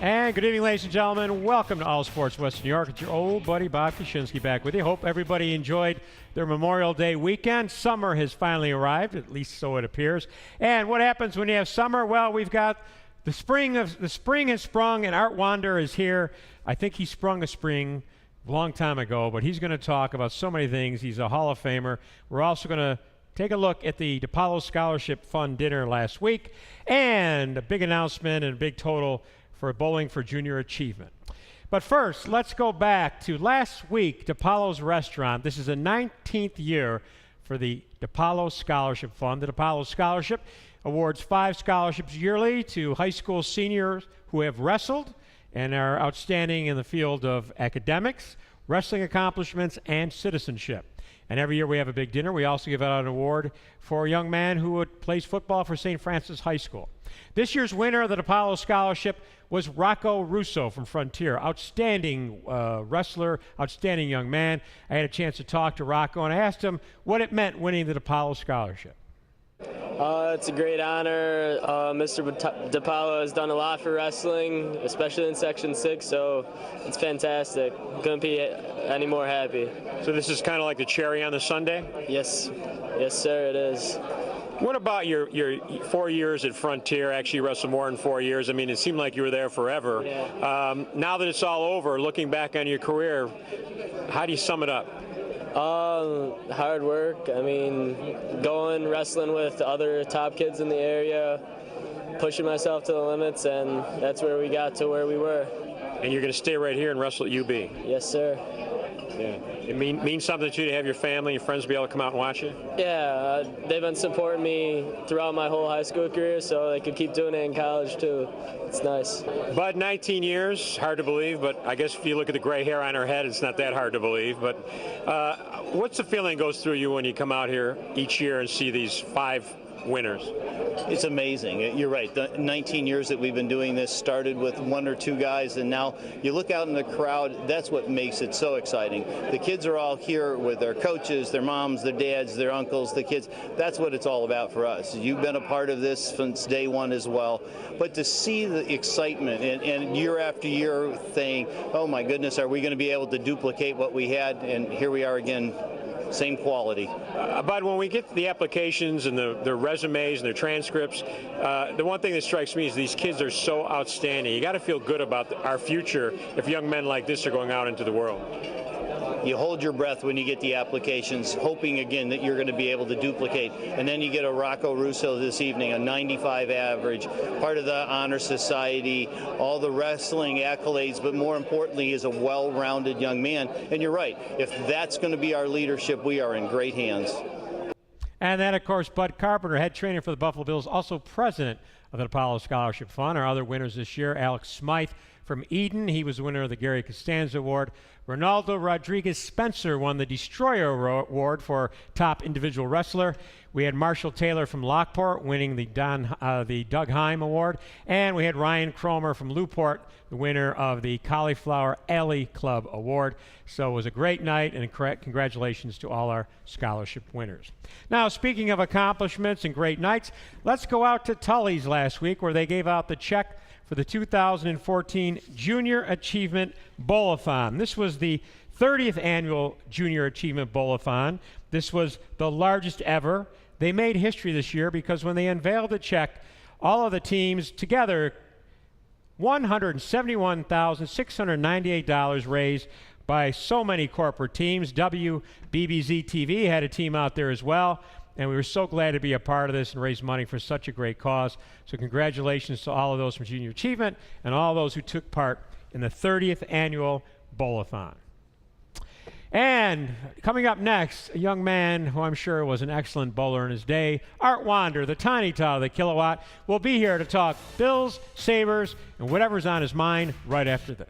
And good evening, ladies and gentlemen. Welcome to All Sports Western New York. It's your old buddy Bob Kaczynski back with you. Hope everybody enjoyed their Memorial Day weekend. Summer has finally arrived, at least so it appears. And what happens when you have summer? Well, we've got the spring has sprung, and Art Wander is here. I think he sprung a spring a long time ago, but he's going to talk about so many things. He's a Hall of Famer. We're also going to take a look at the DiPaolo Scholarship Fund dinner last week, and a big announcement and a big total for Bowling for Junior Achievement. But first, let's go back to last week, DiPaolo's Restaurant. This is the 19th year for the DiPaolo Scholarship Fund. The DiPaolo Scholarship awards 5 scholarships yearly to high school seniors who have wrestled and are outstanding in the field of academics, wrestling accomplishments, and citizenship. And every year we have a big dinner. We also give out an award for a young man who plays football for St. Francis High School. This year's winner of the DiPaolo Scholarship was Rocco Russo from Frontier. Outstanding wrestler, outstanding young man. I had a chance to talk to Rocco, and I asked him what it meant winning the DiPaolo Scholarship. It's a great honor. Mr. DiPaolo has done a lot for wrestling, especially in Section 6, so it's fantastic. Couldn't be any more happy. So this is kind of like the cherry on the sundae? Yes. Yes, sir, it is. What about your 4 years at Frontier? Actually, you wrestled more than 4 years. I mean, it seemed like you were there forever. Yeah. Now that it's all over, looking back on your career, how do you sum it up? Hard work. I mean, going, wrestling with other top kids in the area, pushing myself to the limits, and that's where we got to where we were. And you're going to stay right here and wrestle at UB? Yes, sir. Yeah. It means something to you to have your family, your friends be able to come out and watch you? Yeah, they've been supporting me throughout my whole high school career, so they could keep doing it in college too. It's nice. Bud, 19 years, hard to believe, but I guess if you look at the gray hair on her head, it's not that hard to believe. But what's the feeling that goes through you when you come out here each year and see these 5 winners? It's amazing. You're right. The 19 years that we've been doing this started with 1 or 2 guys, and now you look out in the crowd. That's what makes it so exciting. The kids are all here with their coaches, their moms, their dads, their uncles, the kids. That's what it's all about for us. You've been a part of this since day one as well. But to see the excitement and year after year saying, oh my goodness, are we going to be able to duplicate what we had? And here we are again. Same quality. Bud, when we get the applications and the resumes and their transcripts, the one thing that strikes me is these kids are so outstanding. You got to feel good about our future if young men like this are going out into the world. You hold your breath when you get the applications, hoping again that you're going to be able to duplicate. And then you get a Rocco Russo this evening, a 95 average, part of the Honor Society, all the wrestling accolades, but more importantly, is a well-rounded young man. And you're right, if that's going to be our leadership, we are in great hands. And then, of course, Bud Carpenter, head trainer for the Buffalo Bills, also president of the DiPaolo Scholarship Fund. Our other winners this year, Alex Smythe from Eden. He was the winner of the Gary Costanza Award. Ronaldo Rodriguez Spencer won the Destroyer Award for top individual wrestler. We had Marshall Taylor from Lockport winning the Doug Heim Award. And we had Ryan Cromer from Newport, the winner of the Cauliflower Alley Club Award. So it was a great night, and congratulations to all our scholarship winners. Now, speaking of accomplishments and great nights, let's go out to Tully's last week, where they gave out the check for the 2014 Junior Achievement Bowl-a-thon. This was the 30th annual Junior Achievement Bowl-a-thon. This was the largest ever. They made history this year because when they unveiled the check, all of the teams together, $171,698 raised by so many corporate teams. WBBZ-TV had a team out there as well. And we were so glad to be a part of this and raise money for such a great cause. So congratulations to all of those from Junior Achievement and all those who took part in the 30th annual Bowl-a-thon. And coming up next, a young man who I'm sure was an excellent bowler in his day, Art Wander, the tiny tot of the kilowatt, will be here to talk Bills, Sabres, and whatever's on his mind right after this.